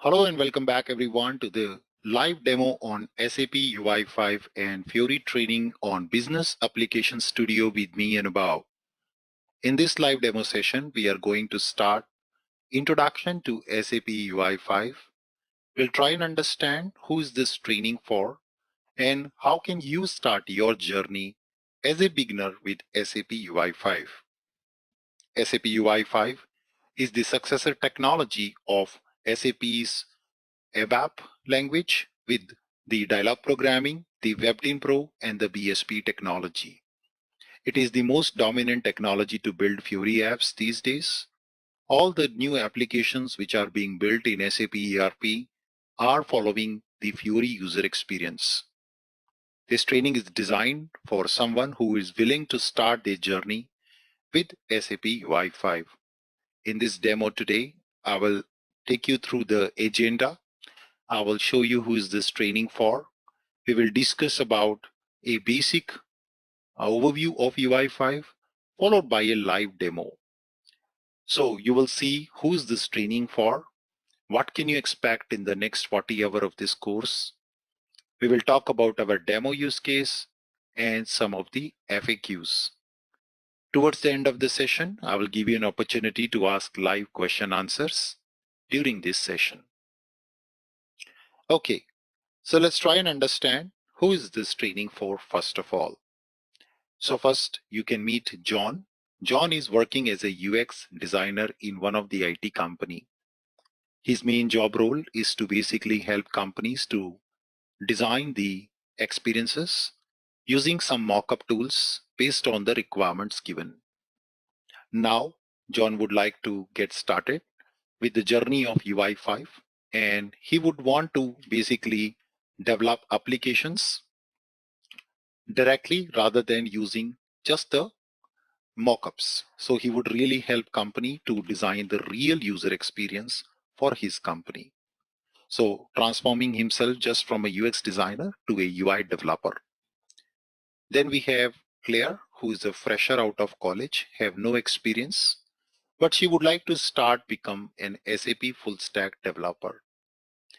Hello and welcome back everyone to the live demo on SAP UI5 and Fiori training on Business Application Studio with me Anubhav. In this live demo session, we are going to start Introduction to SAP UI5. We'll try and understand who is this training for and how can you start your journey as a beginner with SAP UI5. SAP UI5 is the successor technology of SAP's ABAP language with the dialog programming, the WebDin Pro, and the BSP technology. It is the most dominant technology to build Fiori apps these days. All the new applications which are being built in SAP ERP are following the Fiori user experience. This training is designed for someone who is willing to start their journey with SAP UI5. In this demo today, I will take you through the agenda. I will show you who is this training for. We will discuss about a basic overview of UI5 followed by a live demo. So you will see who is this training for, what can you expect in the next 40 hours of this course. We will talk about our demo use case and some of the FAQs. Towards the end of the session, I will give you an opportunity to ask live question answers during this session. Okay, so let's try and understand who is this training for first of all. So first you can meet John. John is working as a UX designer in one of the IT company. His main job role is to basically help companies to design the experiences using some mock-up tools based on the requirements given. Now, John would like to get started with the journey of UI5 and he would want to basically develop applications directly rather than using just the mockups. So he would really help company to design the real user experience for his company. So transforming himself just from a UX designer to a UI developer. Then we have Claire, who is a fresher out of college, have no experience, but she would like to start become an SAP full stack developer.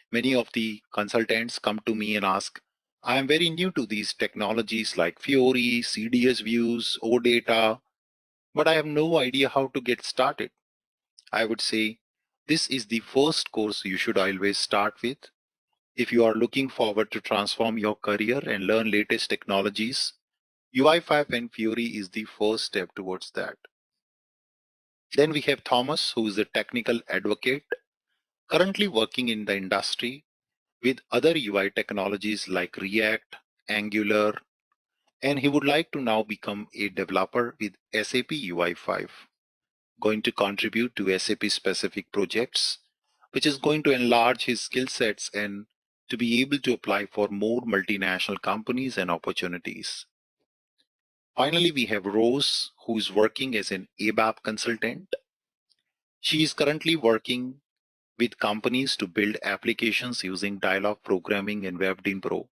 Many of the consultants come to me and ask, I am very new to these technologies like Fiori, CDS views, OData, but I have no idea how to get started. I would say this is the first course you should always start with. If you are looking forward to transform your career and learn latest technologies, UI5 and Fiori is the first step towards that. Then we have Thomas, who is a technical advocate, currently working in the industry with other UI technologies like React, Angular, and he would like to now become a developer with SAP UI5. Going to contribute to SAP specific projects, which is going to enlarge his skill sets and to be able to apply for more multinational companies and opportunities. Finally, we have Rose, who is working as an ABAP consultant. She is currently working with companies to build applications using dialog programming and WebDin Pro.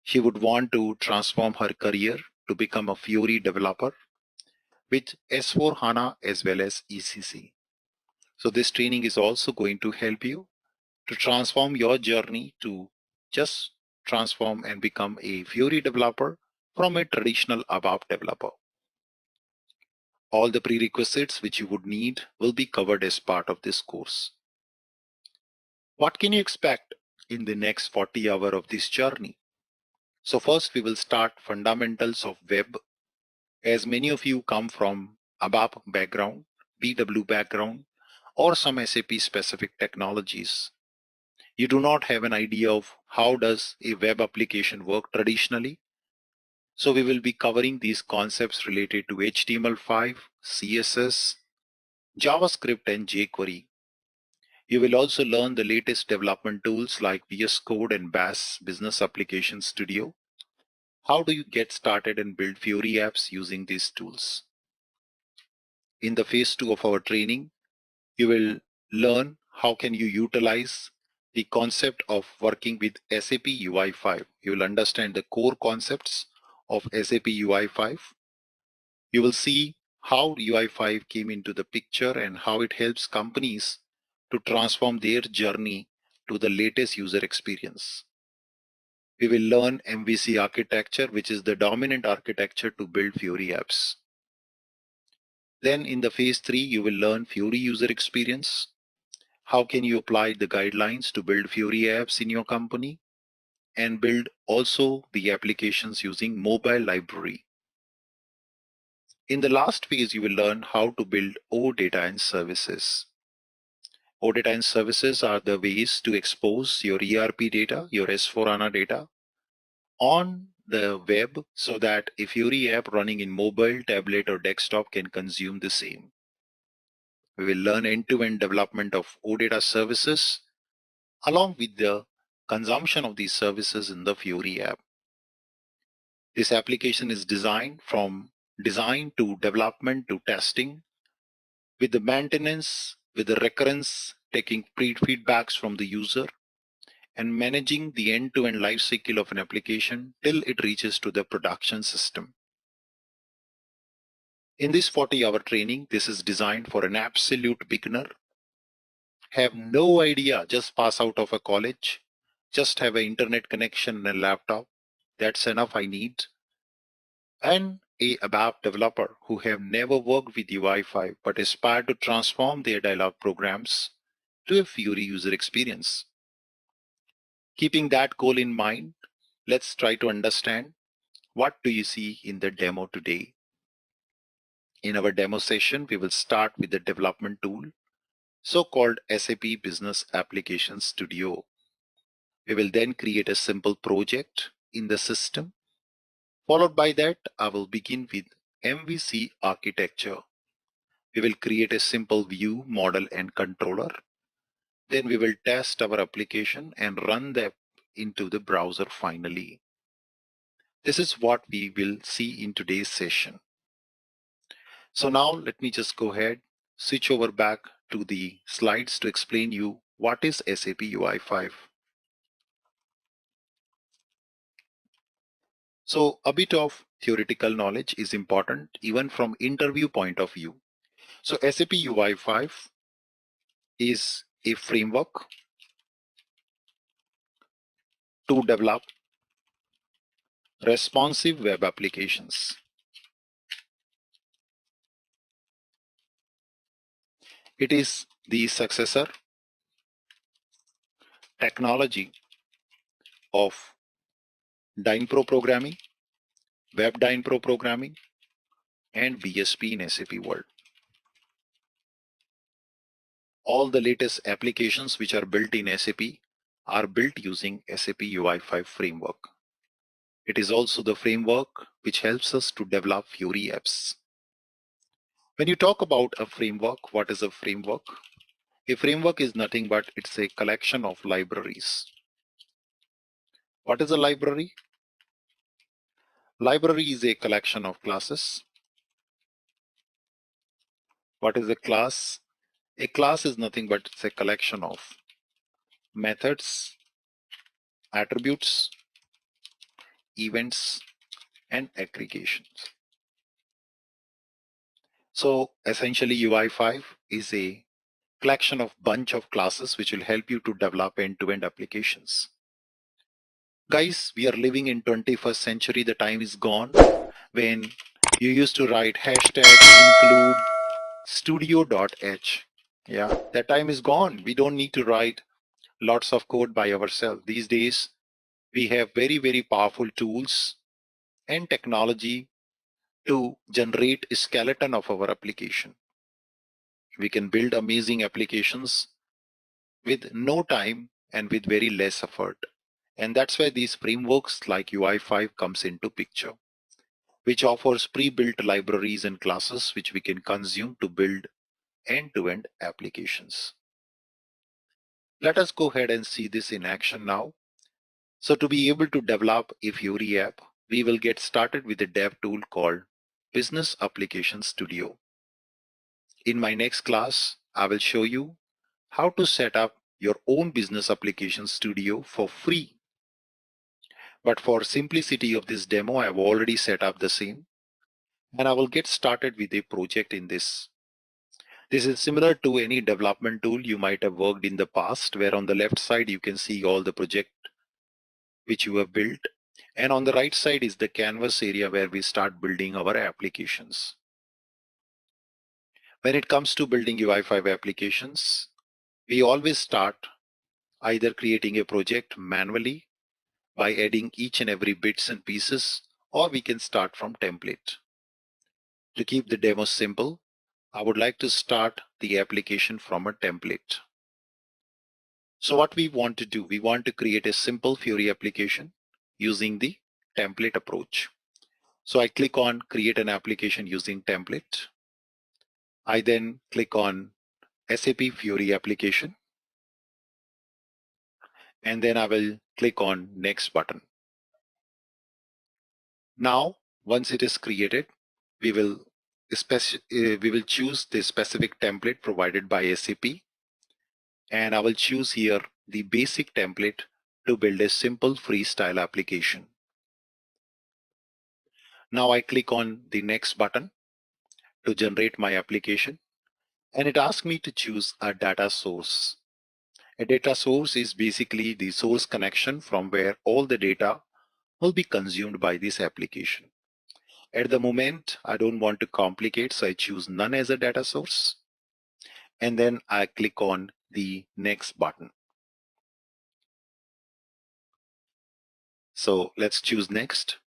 She would want to transform her career to become a Fiori developer with S4HANA as well as ECC. So this training is also going to help you to transform your journey to just transform and become a Fiori developer from a traditional ABAP developer. All the prerequisites which you would need will be covered as part of this course. What can you expect in the next 40 hours of this journey? So first we will start fundamentals of web. As many of you come from ABAP background, BW background, or some SAP specific technologies, you do not have an idea of how does a web application work traditionally. So we will be covering these concepts related to HTML5, CSS, JavaScript, and jQuery. You will also learn the latest development tools like VS Code and Bash Business Application Studio. How do you get started and build Fiori apps using these tools? In the phase 2 of our training, you will learn how can you utilize the concept of working with SAP UI5. You will understand the core concepts of SAP UI5. You will see how UI5 came into the picture and how it helps companies to transform their journey to the latest user experience. We will learn MVC architecture, which is the dominant architecture to build Fiori apps. Then in the phase 3, you will learn Fiori user experience. How can you apply the guidelines to build Fiori apps in your company and build also the applications using mobile library. In the last phase, you will learn how to build OData and services. OData and services are the ways to expose your ERP data, your S4HANA data on the web so that a Fiori app running in mobile, tablet or desktop can consume the same. We will learn end-to-end development of OData services along with the consumption of these services in the Fiori app. This application is designed from design to development to testing with the maintenance, with the recurrence, taking feedbacks from the user and managing the end-to-end life cycle of an application till it reaches to the production system. In this 40-hour training, this is designed for an absolute beginner. Have no idea, just pass out of a college, just have an internet connection and a laptop. That's enough I need. And a ABAP developer who have never worked with UI5 but aspire to transform their dialog programs to a Fiori user experience. Keeping that goal in mind, let's try to understand what do you see in the demo today. In our demo session, we will start with the development tool, so-called SAP Business Application Studio. We will then create a simple project in the system. Followed by that, I will begin with MVC Architecture. We will create a simple view, model and controller. Then we will test our application and run that into the browser finally. This is what we will see in today's session. So now let me just go ahead, switch over back to the slides to explain you what is SAP UI5. So a bit of theoretical knowledge is important even from interview point of view. So SAP UI5 is a framework to develop responsive web applications. It is the successor technology of Dynpro programming, Web Dynpro programming, and BSP in SAP world. All the latest applications which are built in SAP are built using SAP UI5 framework. It is also the framework which helps us to develop Fiori apps. When you talk about a framework, what is a framework? A framework is nothing but it's a collection of libraries. What is a library? Library is a collection of classes. What is a class? A class is nothing but it's a collection of methods, attributes, events, and aggregations. So essentially UI5 is a collection of bunch of classes which will help you to develop end-to-end applications. Guys, we are living in 21st century. The time is gone when you used to write hashtag include studio.h. Yeah, that time is gone. We don't need to write lots of code by ourselves. These days, we have very, very powerful tools and technology to generate a skeleton of our application. We can build amazing applications with no time and with very less effort. And that's why these frameworks like UI5 comes into picture, which offers pre-built libraries and classes which we can consume to build end-to-end applications. Let us go ahead and see this in action now. So to be able to develop a Fiori app, we will get started with a dev tool called Business Application Studio. In my next class, I will show you how to set up your own business application studio for free. But for simplicity of this demo, I have already set up the same and I will get started with a project in this. This is similar to any development tool you might have worked in the past, where on the left side you can see all the project which you have built, and on the right side is the canvas area where we start building our applications. When it comes to building UI5 applications, we always start either creating a project manually by adding each and every bits and pieces, or we can start from template. To keep the demo simple, I would like to start the application from a template. So what we want to do, we want to create a simple Fiori application using the template approach. So I click on create an application using template. I then click on SAP Fiori application, and then I will click on next button. Now, once it is created, we will choose the specific template provided by SAP, and I will choose here the basic template to build a simple freestyle application. Now I click on the next button to generate my application, and it asks me to choose a data source. A data source is basically the source connection from where all the data will be consumed by this application. At the moment, I don't want to complicate, so I choose none as a data source. And then I click on the next button. So let's choose next.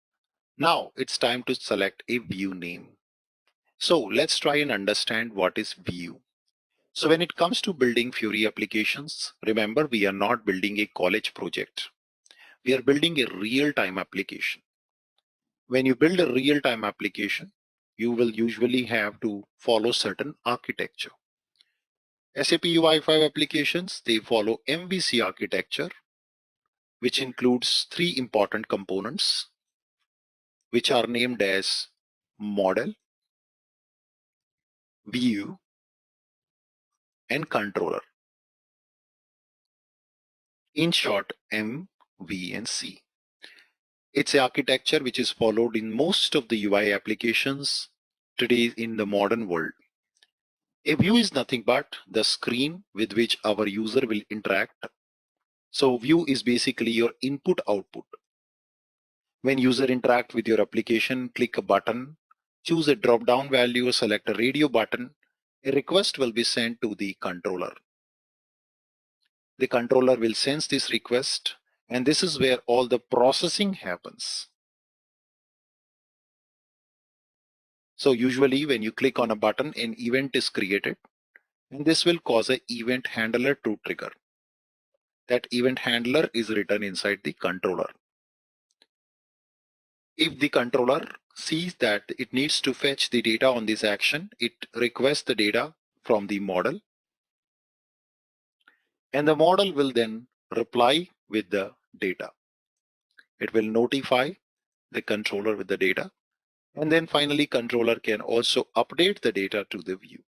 Now it's time to select a view name. So let's try and understand what is view. So when it comes to building Fiori applications, remember we are not building a college project. We are building a real-time application. When you build a real-time application, you will usually have to follow certain architecture. SAP UI5 applications, they follow MVC architecture, which includes three important components, which are named as model, view, and controller. In short, M, V, and C. It's an architecture which is followed in most of the UI applications today in the modern world. A view is nothing but the screen with which our user will interact. So view is basically your input output. When user interact with your application, click a button, choose a drop down value, or select a radio button, a request will be sent to the controller. The controller will sense this request, and this is where all the processing happens. So usually when you click on a button, an event is created, and this will cause an event handler to trigger. That event handler is written inside the controller. If the controller sees that it needs to fetch the data on this action, it requests the data from the model, and the model will then reply with the data. It will notify the controller with the data, and then finally controller can also update the data to the view.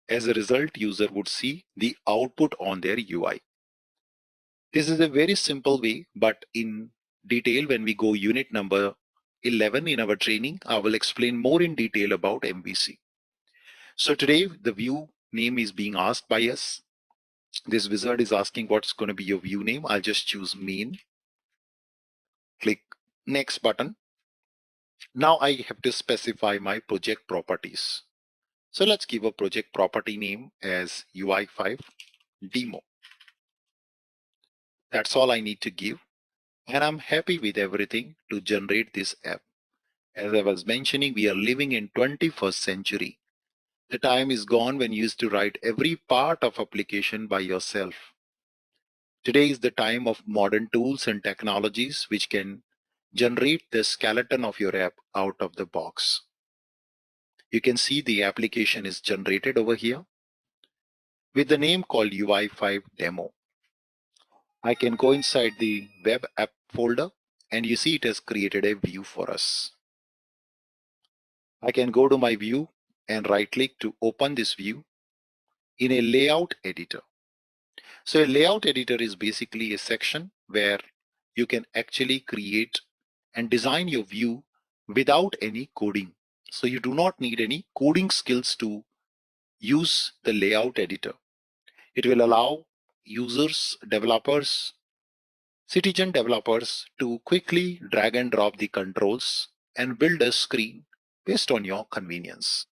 As a result, user would see the output on their UI. This is a very simple way, but in detail when we go unit number 11 in our training, I will explain more in detail about MVC. So today the view name is being asked by us. This wizard is asking what's going to be your view name. I'll just choose main, click next button. Now I have to specify my project properties. So let's give a project property name as UI5 demo. That's all I need to give. And I'm happy with everything to generate this app. As I was mentioning, we are living in 21st century. The time is gone when you used to write every part of application by yourself. Today is the time of modern tools and technologies which can generate the skeleton of your app out of the box. You can see the application is generated over here with the name called UI5 demo. I can go inside the web app folder and you see it has created a view for us. I can go to my view and right click to open this view in a layout editor. So a layout editor is basically a section where you can actually create and design your view without any coding. So you do not need any coding skills to use the layout editor. It will allow users, developers, citizen developers to quickly drag and drop the controls and build a screen based on your convenience.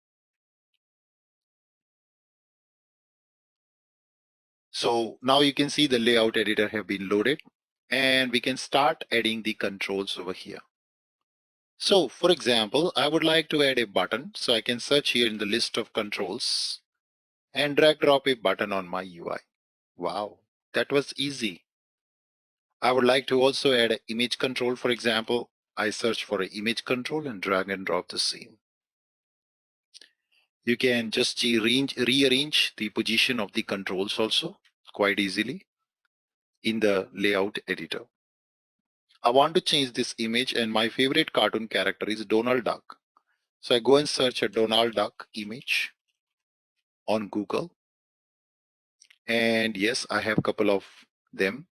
So now you can see the layout editor have been loaded and we can start adding the controls over here. So for example, I would like to add a button. So I can search here in the list of controls and drag drop a button on my UI. Wow, that was easy. I would like to also add an image control. For example, I search for an image control and drag and drop the same. You can just rearrange the position of the controls also quite easily in the layout editor. I want to change this image and my favorite cartoon character is Donald Duck. So I go and search a Donald Duck image on Google. And yes, I have a couple of them.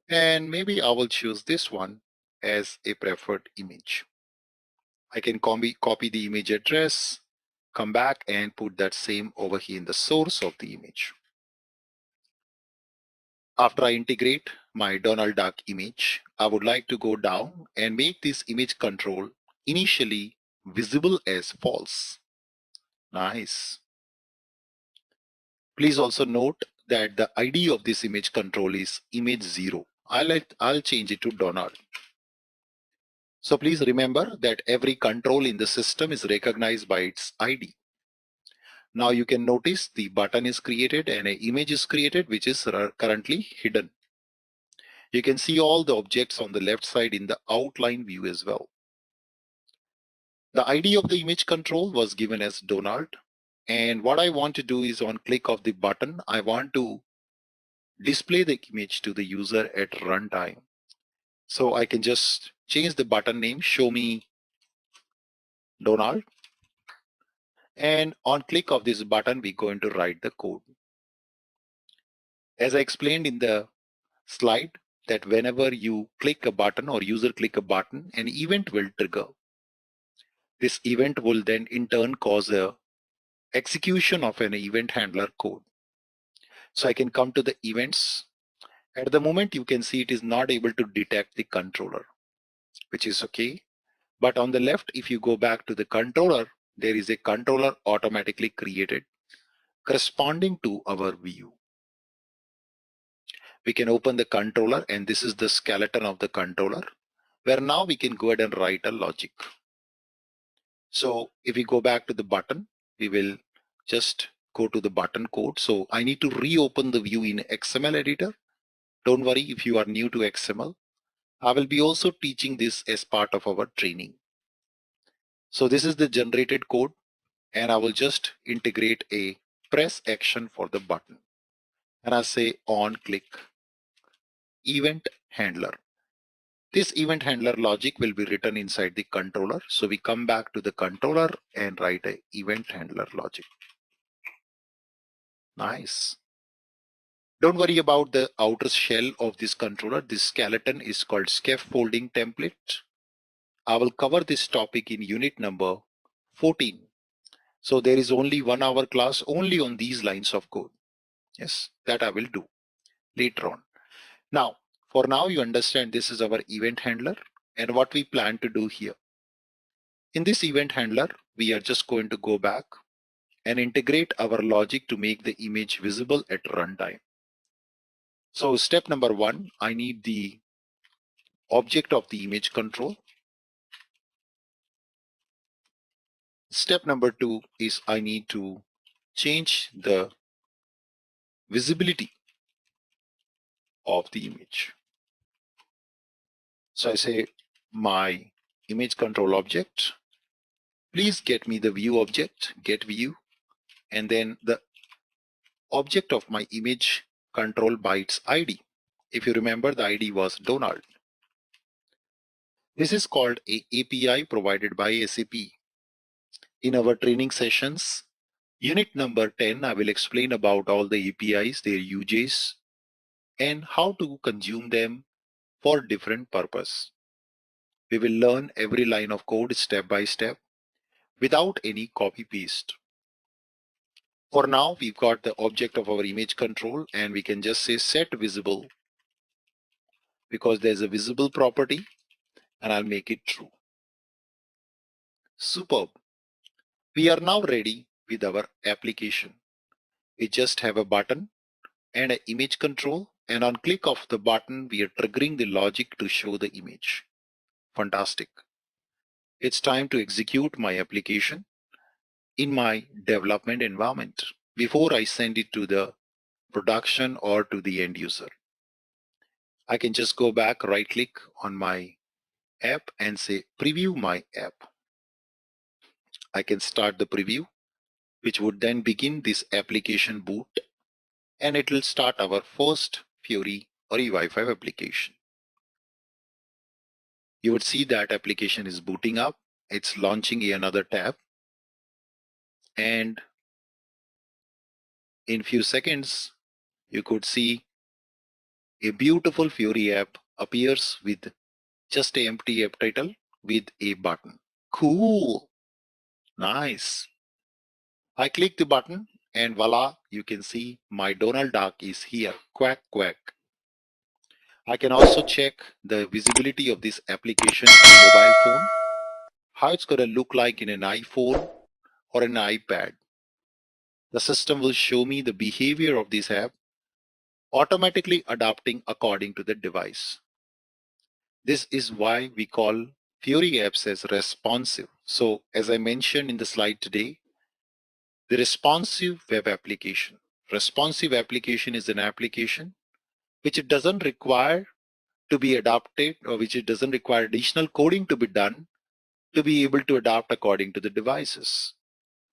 And maybe I will choose this one as a preferred image. I can copy the image address, come back and put that same over here in the source of the image. After I integrate my Donald Duck image, I would like to go down and make this image control initially visible as false. Nice. Please also note that the ID of this image control is image 0. I'll change it to Donald. So please remember that every control in the system is recognized by its ID. Now you can notice the button is created and an image is created which is currently hidden. You can see all the objects on the left side in the outline view as well. The ID of the image control was given as Donald. And what I want to do is on click of the button, I want to display the image to the user at runtime. So I can just change the button name, show me Donald. And on click of this button, we're going to write the code. As I explained in the slide, that whenever you click a button or user click a button, an event will trigger. This event will then in turn cause a execution of an event handler code. So I can come to the events. At the moment, you can see it is not able to detect the controller, which is okay. But on the left, if you go back to the controller, there is a controller automatically created corresponding to our view. We can open the controller and this is the skeleton of the controller where now we can go ahead and write a logic. So if we go back to the button, we will just go to the button code. So I need to reopen the view in XML editor. Don't worry if you are new to XML. I will be also teaching this as part of our training. So this is the generated code and I will just integrate a press action for the button. And I say on click event handler. This event handler logic will be written inside the controller. So we come back to the controller and write a event handler logic. Nice. Don't worry about the outer shell of this controller. This skeleton is called scaffolding template. I will cover this topic in unit number 14. So there is only 1 hour class only on these lines of code. Yes, that I will do later on. Now, for now you understand this is our event handler and what we plan to do here. In this event handler, we are just going to go back and integrate our logic to make the image visible at runtime. So step number 1, I need the object of the image control. Step number 2 is I need to change the visibility of the image. So I say my image control object, please get me the view object, get view, and then the object of my image control by its ID. If you remember, the ID was Donald. This is called a API provided by SAP. In our training sessions, unit number 10, I will explain about all the APIs, their uses, and how to consume them for different purpose. We will learn every line of code step by step without any copy paste. For now, we've got the object of our image control, and we can just say set visible because there's a visible property, and I'll make it true. Superb. We are now ready with our application. We just have a button and an image control, and on click of the button, we are triggering the logic to show the image. Fantastic. It's time to execute my application in my development environment before I send it to the production or to the end user. I can just go back, right click on my app and say preview my app. I can start the preview, which would then begin this application boot, and it will start our first Fiori or UI5 application. You would see that application is booting up. It's launching another tab, and in few seconds you could see a beautiful Fiori app appears with just an empty app title with a button. Cool. Nice. I click the button and voila, you can see my Donald Duck is here. Quack, quack. I can also check the visibility of this application on a mobile phone, how it's going to look like in an iPhone or an iPad. The system will show me the behavior of this app, automatically adapting according to the device. This is why we call Fiori apps as responsive. So as I mentioned in the slide today, the responsive web application. Responsive application is an application which it doesn't require to be adapted, or which it doesn't require additional coding to be done to be able to adapt according to the devices.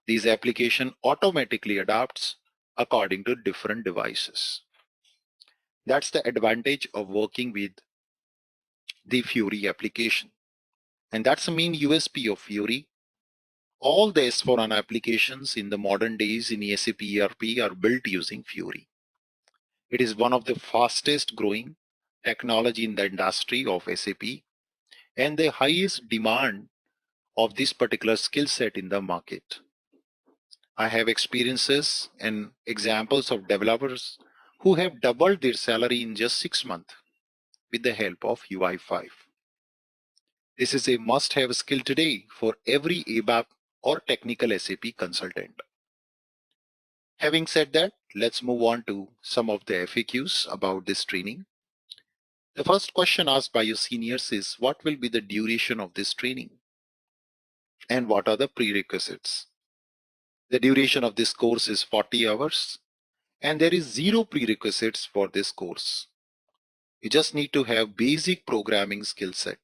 These application automatically adapts according to different devices. That's the advantage of working with the Fiori application. And that's the main USP of Fiori. All the S/4HANA applications in the modern days in SAP ERP are built using Fiori. It is one of the fastest growing technology in the industry of SAP and the highest demand of this particular skill set in the market. I have experiences and examples of developers who have doubled their salary in just 6 months with the help of UI5. This is a must-have skill today for every ABAP or technical SAP consultant. Having said that, let's move on to some of the FAQs about this training. The first question asked by your seniors is, what will be the duration of this training? And what are the prerequisites? The duration of this course is 40 hours, and there is zero prerequisites for this course. You just need to have basic programming skill set.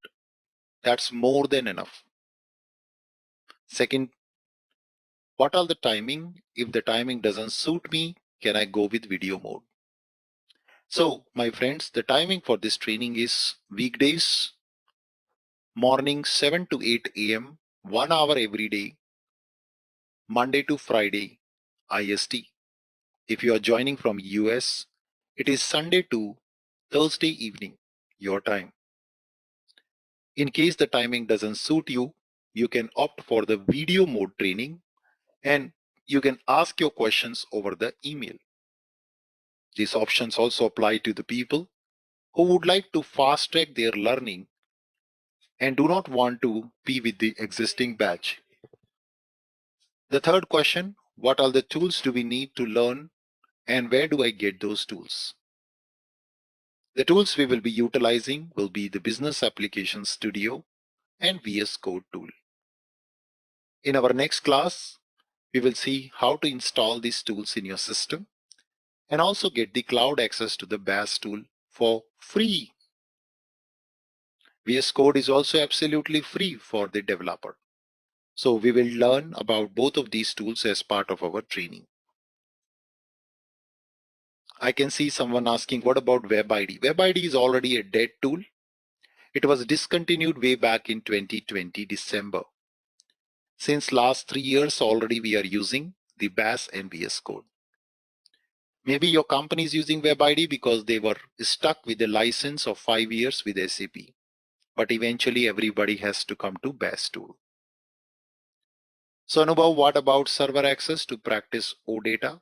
That's more than enough. Second, what are the timing? If the timing doesn't suit me, can I go with video mode? So, my friends, the timing for this training is weekdays, morning 7 to 8 a.m., 1 hour every day, Monday to Friday, IST. If you are joining from US, it is Sunday to Thursday evening, your time. In case the timing doesn't suit you, you can opt for the video mode training and you can ask your questions over the email. These options also apply to the people who would like to fast track their learning and do not want to be with the existing batch. The third question, what are the tools do we need to learn and where do I get those tools? The tools we will be utilizing will be the Business Application Studio and VS Code tool. In our next class, we will see how to install these tools in your system and also get the cloud access to the BAS tool for free. VS Code is also absolutely free for the developer. So we will learn about both of these tools as part of our training. I can see someone asking, what about WebID? WebID is already a dead tool. It was discontinued way back in 2020 December. Since last 3 years already we are using the BAS and VS Code. Maybe your company is using WebID because they were stuck with a license of 5 years with SAP. But eventually everybody has to come to BAS tool. So Anubhav, what about server access to practice OData?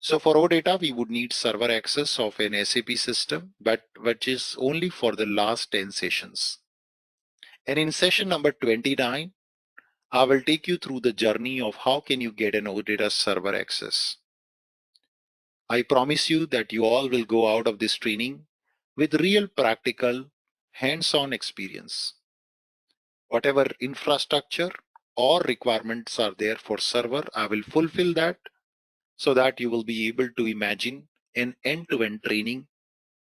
So for OData, we would need server access of an SAP system, but which is only for the last 10 sessions. And in session number 29, I will take you through the journey of how can you get an OData server access. I promise you that you all will go out of this training with real practical hands-on experience. Whatever infrastructure or requirements are there for server, I will fulfill that so that you will be able to imagine an end-to-end training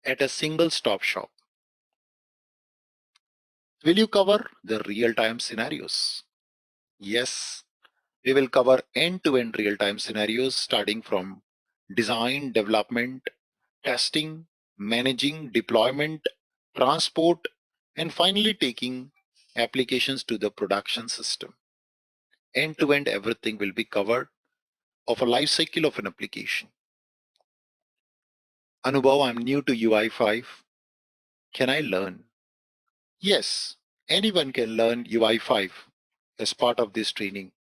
at a single stop shop. Will you cover the real-time scenarios? Yes, we will cover end-to-end real-time scenarios starting from design, development, testing, managing, deployment, transport, and finally taking applications to the production system. End-to-end everything will be covered of a life cycle of an application. Anubhav, I'm new to UI5. Can I learn? Yes, anyone can learn UI5 as part of this training.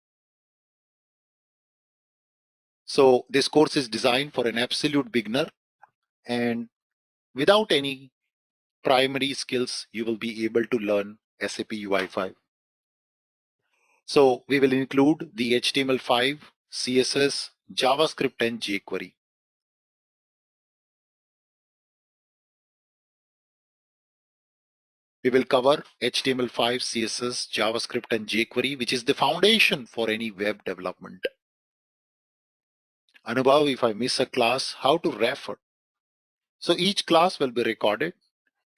So this course is designed for an absolute beginner, and without any primary skills, you will be able to learn SAP UI5. So we will include the HTML5, CSS, JavaScript, and jQuery. We will cover HTML5, CSS, JavaScript, and jQuery, which is the foundation for any web development. Anubhav, if I miss a class, how to refer? So each class will be recorded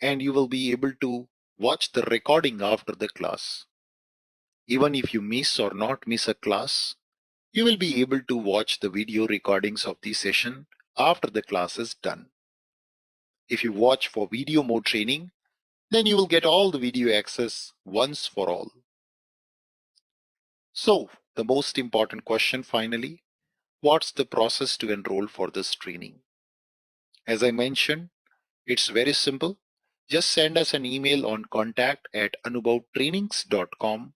and you will be able to watch the recording after the class. Even if you miss or not miss a class, you will be able to watch the video recordings of the session after the class is done. If you watch for video mode training, then you will get all the video access once for all. So the most important question finally, what's the process to enroll for this training? As I mentioned, it's very simple. Just send us an email on contact@anubhavtrainings.com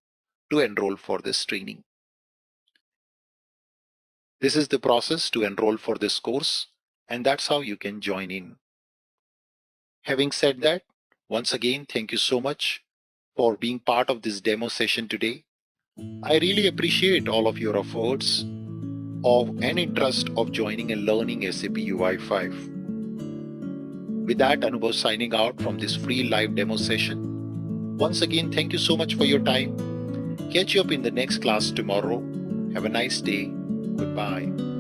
to enroll for this training. This is the process to enroll for this course, and that's how you can join in. Having said that, once again, thank you so much for being part of this demo session today. I really appreciate all of your efforts of and interest of joining and learning SAP UI5. With that, Anubhav signing out from this free live demo session. Once again, thank you so much for your time. Catch you up in the next class tomorrow. Have a nice day. Goodbye.